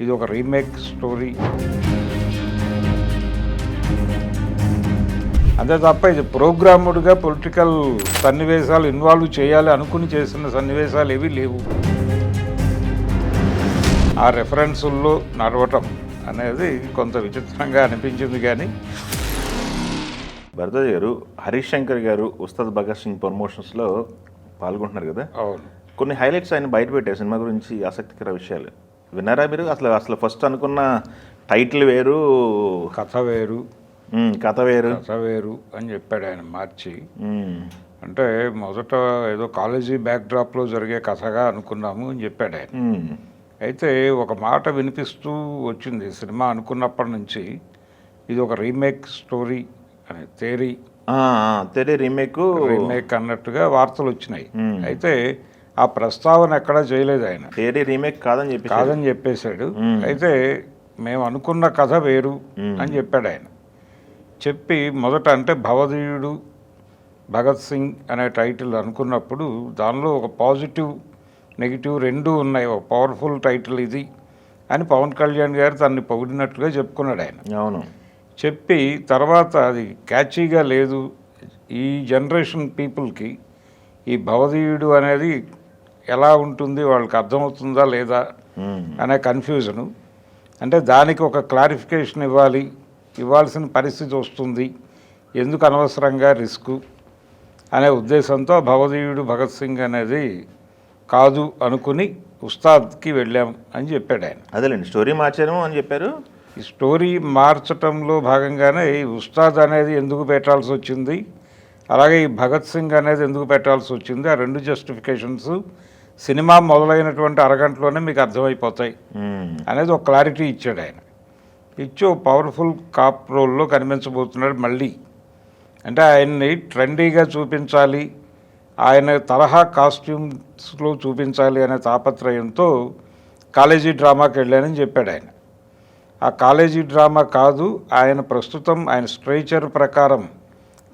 ఇది ఒక remake story. అంతే తప్ప ఇది ప్రోగ్రాముడ్గా పొలిటికల్ సన్నివేశాలు ఇన్వాల్వ్ చేయాలి అనుకుని చేసిన సన్నివేశాలు ఏవి లేవు. ఆ రెఫరెన్సుల్లో నడవటం అనేది కొంత విచిత్రంగా అనిపించింది. కానీ భరద్వాజ్ గారు, హరీష్ శంకర్ గారు ఉస్తాద్ భగత్ సింగ్ ప్రమోషన్స్లో పాల్గొంటున్నారు కదా. అవును, కొన్ని హైలైట్స్ ఆయన బయట పెట్టారు సినిమా గురించి ఆసక్తికర విషయాలు. విన్నారా మీరు? అసలు ఫస్ట్ అనుకున్న టైటిల్ వేరు, కథ వేరు, కథ వేరు అని చెప్పాడు ఆయన మార్చి. అంటే మొదట ఏదో కాలేజీ బ్యాక్డ్రాప్లో జరిగే కథగా అనుకున్నాము అని చెప్పాడు ఆయన. అయితే ఒక మాట వినిపిస్తూ వచ్చింది సినిమా అనుకున్నప్పటి నుంచి, ఇది ఒక రీమేక్ స్టోరీ అనే థియరీ రీమేక్ అన్నట్టుగా వార్తలు వచ్చినాయి. అయితే ఆ ప్రస్తావన ఎక్కడా చేయలేదు ఆయన. థియరీ రీమేక్ కాదని చెప్పేశాడు. అయితే మేము అనుకున్న కథ వేరు అని చెప్పాడు ఆయన. చెప్పి మొదట అంటే భవదీయుడు భగత్ సింగ్ అనే టైటిల్ అనుకున్నప్పుడు దానిలో ఒక పాజిటివ్ నెగిటివ్ రెండూ ఉన్నాయి. ఒక పవర్ఫుల్ టైటిల్ ఇది అని పవన్ కళ్యాణ్ గారు తనని పొగిడినట్లుగా చెప్పుకున్నాడు ఆయన. అవును. చెప్పి తర్వాత అది క్యాచీగా లేదు, ఈ జనరేషన్ పీపుల్కి ఈ భవదీయుడు అనేది ఎలా ఉంటుంది, వాళ్ళకి అర్థమవుతుందా లేదా అనే కన్ఫ్యూజను. అంటే దానికి ఒక క్లారిఫికేషన్ ఇవ్వాల్సిన పరిస్థితి వస్తుంది, ఎందుకు అనవసరంగా రిస్క్ అనే ఉద్దేశంతో భవదీయుడు భగత్ సింగ్ అనేది కాదు అనుకుని ఉస్తాద్కి వెళ్ళాం అని చెప్పాడు ఆయన. అదేలేండి, స్టోరీ మార్చాము అని చెప్పారు. ఈ స్టోరీ మార్చటంలో భాగంగానే ఈ ఉస్తాద్ అనేది ఎందుకు పెట్టాల్సి వచ్చింది, అలాగే ఈ భగత్ సింగ్ అనేది ఎందుకు పెట్టాల్సి వచ్చింది, ఆ రెండు జస్టిఫికేషన్స్ సినిమా మొదలైనటువంటి అరగంటలోనే మీకు అర్థమైపోతాయి అనేది ఒక క్లారిటీ ఇచ్చాడు ఆయన. ఇచ్చి ఒక పవర్ఫుల్ కాప్ రోల్లో కనిపించబోతున్నాడు మళ్ళీ. అంటే ఆయన్ని ట్రెండీగా చూపించాలి, ఆయన తరహా కాస్ట్యూమ్స్లో చూపించాలి అనే తాపత్రయంతో కాలేజీ డ్రామాకి వెళ్ళానని చెప్పాడు ఆయన. ఆ కాలేజీ డ్రామా కాదు, ఆయన ప్రస్తుతం ఆయన స్ట్రక్చర్ ప్రకారం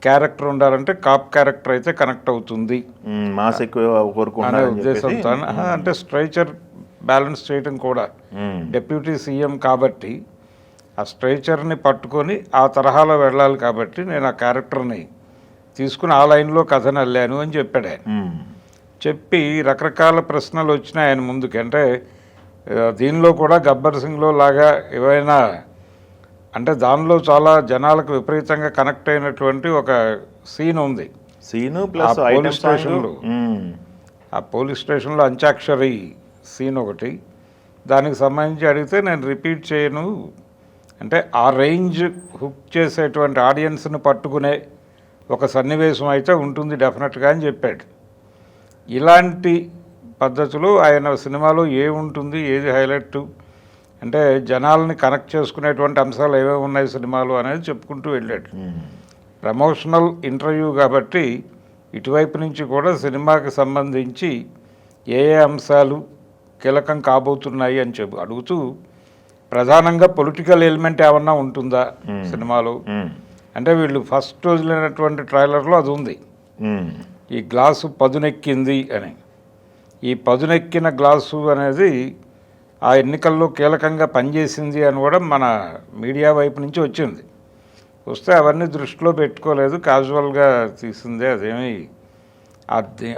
క్యారెక్టర్ ఉండాలంటే కాప్ క్యారెక్టర్ అయితే కనెక్ట్ అవుతుంది అనే ఉద్దేశంతో, అంటే స్ట్రక్చర్ బ్యాలెన్స్ చేయడం కూడా డెప్యూటీ సీఎం కాబట్టి ఆ స్ట్రక్చర్ని పట్టుకొని ఆ తరహాలో వెళ్ళాలి కాబట్టి నేను ఆ క్యారెక్టర్ని తీసుకుని ఆ లైన్లో కథను వెళ్ళాను అని చెప్పాడు ఆయన. చెప్పి రకరకాల ప్రశ్నలు వచ్చినాయి ఆయన ముందుకి. అంటే దీనిలో కూడా గబ్బర్ సింగ్లో లాగా ఏవైనా, అంటే దానిలో చాలా జనాలకు విపరీతంగా కనెక్ట్ అయినటువంటి ఒక సీన్ ఉంది. ఆ పోలీస్ స్టేషన్లో అంత్యాక్షరి సీన్ ఒకటి, దానికి సంబంధించి అడిగితే నేను రిపీట్ చేయను, అంటే ఆ రేంజ్ హుక్ చేసేటువంటి ఆడియన్స్ని పట్టుకునే ఒక సన్నివేశం అయితే ఉంటుంది డెఫినెట్గా అని చెప్పాడు. ఇలాంటి పద్ధతిలో ఆయన సినిమాలో ఏముంటుంది, ఏది హైలైట్, అంటే జనాలని కనెక్ట్ చేసుకునేటువంటి అంశాలు ఏమేమి ఉన్నాయి సినిమాలో అనేది చెప్పుకుంటూ వెళ్ళాడు. ప్రమోషనల్ ఇంటర్వ్యూ కాబట్టి ఇటువైపు నుంచి కూడా సినిమాకి సంబంధించి ఏ అంశాలు కీలకం కాబోతున్నాయి అని అడుగుతూ, ప్రధానంగా పొలిటికల్ ఎలిమెంట్ ఏమన్నా ఉంటుందా సినిమాలో, అంటే వీళ్ళు ఫస్ట్ వదిలినటువంటి ట్రైలర్లో అది ఉంది, ఈ గ్లాసు పదునెక్కింది అని. ఈ పదునెక్కిన గ్లాసు అనేది ఆ ఎన్నికల్లో కీలకంగా పనిచేసింది అని కూడా మన మీడియా వైపు నుంచి వచ్చింది. వస్తే అవన్నీ దృష్టిలో పెట్టుకోలేదు, క్యాజువల్గా తీసిందే. అదేమి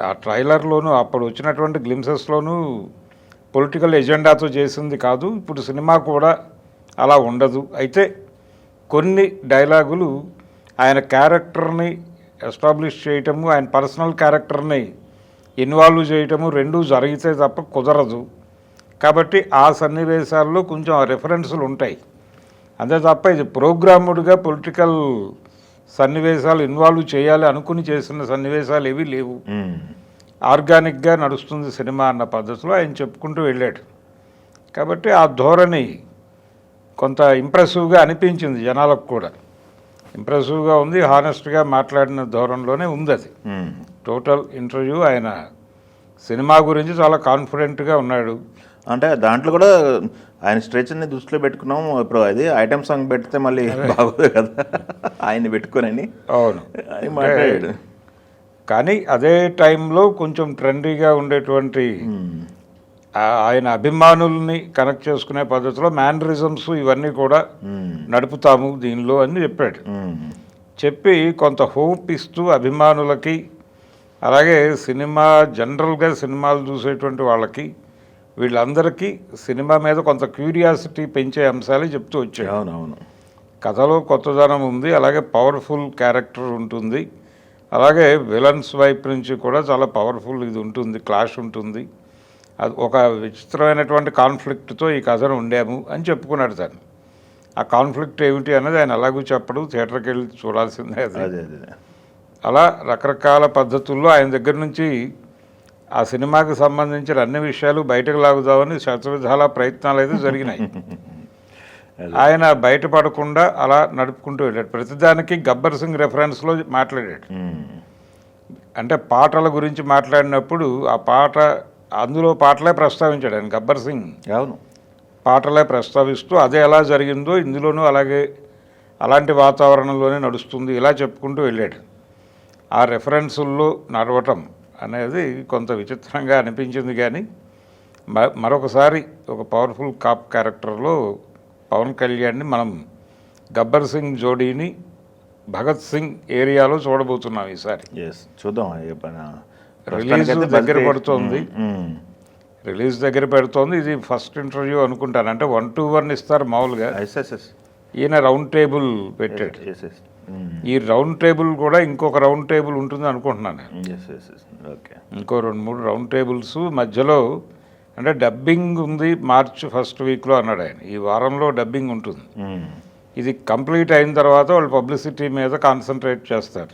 ఆ ట్రైలర్లోనూ అప్పుడు వచ్చినటువంటి గ్లిమ్సెస్లోనూ పొలిటికల్ ఎజెండాతో చేసింది కాదు. ఇప్పుడు సినిమా కూడా అలా ఉండదు. అయితే కొన్ని డైలాగులు ఆయన క్యారెక్టర్ని ఎస్టాబ్లిష్ చేయటము, ఆయన పర్సనల్ క్యారెక్టర్ని ఇన్వాల్వ్ చేయటము రెండూ జరిగితే తప్ప కుదరదు. కాబట్టి ఆ సన్నివేశాల్లో కొంచెం రెఫరెన్సులు ఉంటాయి. అంతే తప్ప ఇది ప్రోగ్రాముడ్గా పొలిటికల్ సన్నివేశాలు ఇన్వాల్వ్ చేయాలి అనుకుని చేసిన సన్నివేశాలు ఏవి లేవు. ఆర్గానిక్గా నడుస్తుంది సినిమా అన్న పద్ధతిలో ఆయన చెప్పుకుంటూ వెళ్ళాడు. కాబట్టి ఆ ధోరణి కొంత ఇంప్రెసివ్గా అనిపించింది జనాలకు కూడా. ఇంప్రెసివ్గా ఉంది, హానెస్ట్గా మాట్లాడిన ధోరణిలోనే ఉంది అది. టోటల్ ఇంటర్వ్యూ ఆయన సినిమా గురించి చాలా కాన్ఫిడెంట్గా ఉన్నాడు. అంటే దాంట్లో కూడా ఆయన స్ట్రెచర్ని దృష్టిలో పెట్టుకున్నాం. ఇప్పుడు అది ఐటమ్ సాంగ్ పెడితే మళ్ళీ బాగోదు కదా ఆయన్ని పెట్టుకుని. అవును, అని మాట్లాడాడు. కానీ అదే టైంలో కొంచెం ట్రెండీగా ఉండేటువంటి ఆయన అభిమానుల్ని కనెక్ట్ చేసుకునే పద్ధతిలో మ్యానరిజమ్స్ ఇవన్నీ కూడా నడుపుతాము దీనిలో అని చెప్పాడు. చెప్పి కొంత హోప్ ఇస్తూ అభిమానులకి, అలాగే సినిమా జనరల్గా సినిమాలు చూసేటువంటి వాళ్ళకి, వీళ్ళందరికీ సినిమా మీద కొంత క్యూరియాసిటీ పెంచే అంశాలు చెప్తూ వచ్చాడు. అవునవును. కథలో కొత్తదనం ఉంది, అలాగే పవర్ఫుల్ క్యారెక్టర్ ఉంటుంది, అలాగే విలన్స్ వైపు నుంచి కూడా చాలా పవర్ఫుల్ ఇది ఉంటుంది, క్లాష్ ఉంటుంది. అది ఒక విచిత్రమైనటువంటి కాన్ఫ్లిక్ట్తో ఈ కథను ఉండాము అని చెప్పుకున్నాడు తను. ఆ కాన్ఫ్లిక్ట్ ఏమిటి అన్నది ఆయన అలాగూ చెప్పడు, థియేటర్కి వెళ్ళి చూడాల్సిందే అది. అదే. అలా రకరకాల పద్ధతుల్లో ఆయన దగ్గర నుంచి ఆ సినిమాకి సంబంధించిన అన్ని విషయాలు బయటకు లాగుదామని శతవిధాల ప్రయత్నాలు అయితే జరిగినాయి. ఆయన బయటపడకుండా అలా నడుపుకుంటూ వెళ్ళాడు. ప్రతిదానికి గబ్బర్ సింగ్ రెఫరెన్స్లో మాట్లాడాడు. అంటే పాటల గురించి మాట్లాడినప్పుడు ఆ పాట, అందులో పాటలే ప్రస్తావించాడు ఆయన. గబ్బర్ సింగ్ అవును, పాటలే ప్రస్తావిస్తూ అదే ఎలా జరిగిందో ఇందులోనూ అలాగే అలాంటి వాతావరణంలోనే నడుస్తుంది, ఇలా చెప్పుకుంటూ వెళ్ళాడు. ఆ రెఫరెన్సుల్లో నడవటం అనేది కొంత విచిత్రంగా అనిపించింది. కానీ మరొకసారి ఒక పవర్ఫుల్ కాప్ క్యారెక్టర్లో పవన్ కళ్యాణ్ని మనం గబ్బర్ సింగ్ జోడీని భగత్ సింగ్ ఏరియాలో చూడబోతున్నాం ఈసారి. చూద్దాం. రిలీజ్ దగ్గర పడుతోంది, రిలీజ్ దగ్గర పెడుతోంది. ఇది ఫస్ట్ ఇంటర్వ్యూ అనుకుంటాను. అంటే 1-to-1 ఇస్తారు మామూలుగా, ఈయన రౌండ్ టేబుల్ పెట్టాడు. ఈ రౌండ్ టేబుల్ కూడా ఇంకొక రౌండ్ టేబుల్ ఉంటుంది అనుకుంటున్నాను నేను. ఇంకో 2-3 రౌండ్ టేబుల్స్ మధ్యలో. అంటే డబ్బింగ్ ఉంది మార్చ్ ఫస్ట్ వీక్లో అన్నాడు ఆయన. ఈ వారంలో డబ్బింగ్ ఉంటుంది. ఇది కంప్లీట్ అయిన తర్వాత వాళ్ళు పబ్లిసిటీ మీద కాన్సన్ట్రేట్ చేస్తారు.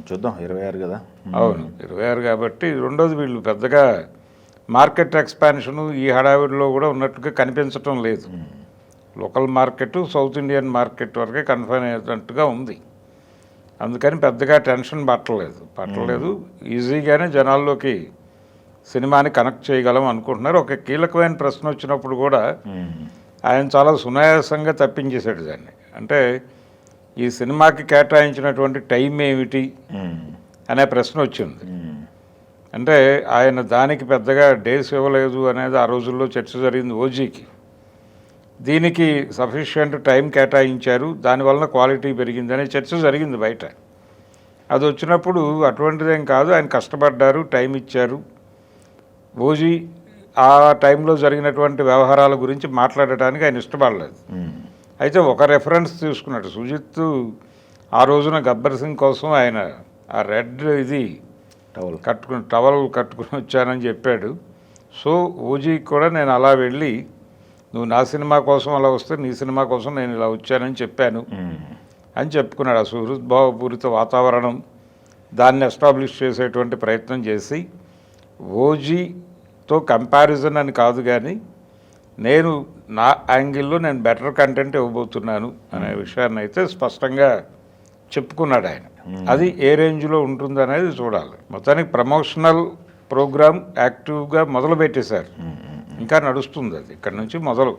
చూద్దాం. 26 కదా. అవును, 26 కాబట్టి. రెండోది, వీళ్ళు పెద్దగా మార్కెట్ ఎక్స్పాన్షను ఈ హడావిడిలో కూడా ఉన్నట్టుగా కనిపించటం లేదు. Local market, south Indian market వరకే కన్ఫైన్ అయ్యేటట్టుగా ఉంది. అందుకని పెద్దగా టెన్షన్ పట్టలేదు. ఈజీగానే జనాల్లోకి సినిమాని కనెక్ట్ చేయగలం అనుకుంటున్నారు. ఒక కీలకమైన ప్రశ్న వచ్చినప్పుడు కూడా ఆయన చాలా సునాయాసంగా తప్పించేశాడు దాన్ని. అంటే ఈ సినిమాకి కేటాయించినటువంటి టైం ఏమిటి అనే ప్రశ్న వచ్చింది. అంటే ఆయన దానికి పెద్దగా డేస్ ఇవ్వలేదు అనేది ఆ రోజుల్లో చర్చ జరిగింది ఓజీకి. దీనికి సఫిషియంట్ టైం కేటాయించారు, దానివల్ల క్వాలిటీ పెరిగిందనే చర్చ జరిగింది బయట. అది వచ్చినప్పుడు అటువంటిదేం కాదు, ఆయన కష్టపడ్డారు, టైం ఇచ్చారు. ఓజీ ఆ టైంలో జరిగినటువంటి వ్యవహారాల గురించి మాట్లాడటానికి ఆయన ఇష్టపడలేదు. అయితే ఒక రెఫరెన్స్ తీసుకున్నాడు. సుజిత్ ఆ రోజున గబ్బర్ సింగ్ కోసం ఆయన ఆ రెడ్ ఇది టవల్ కట్టుకుని వచ్చానని చెప్పాడు. సో ఓజీకి కూడా నేను అలా వెళ్ళి, నువ్వు నా సినిమా కోసం అలా వస్తే నీ సినిమా కోసం నేను ఇలా వచ్చానని చెప్పాను అని చెప్పుకున్నాడు. ఆ సుహృద్భావపూరిత వాతావరణం, దాన్ని ఎస్టాబ్లిష్ చేసేటువంటి ప్రయత్నం చేసి, ఓజీతో కంపారిజన్ అని కాదు కానీ నేను నా యాంగిల్లో నేను బెటర్ కంటెంట్ ఇవ్వబోతున్నాను అనే విషయాన్ని అయితే స్పష్టంగా చెప్పుకున్నాడు ఆయన. అది ఏ రేంజ్లో ఉంటుంది అనేది చూడాలి. మొత్తానికి ప్రమోషనల్ ప్రోగ్రామ్ యాక్టివ్గా మొదలు పెట్టేశారు. ఇంకా నడుస్తుంది అది, ఇక్కడ నుంచి మొదలు.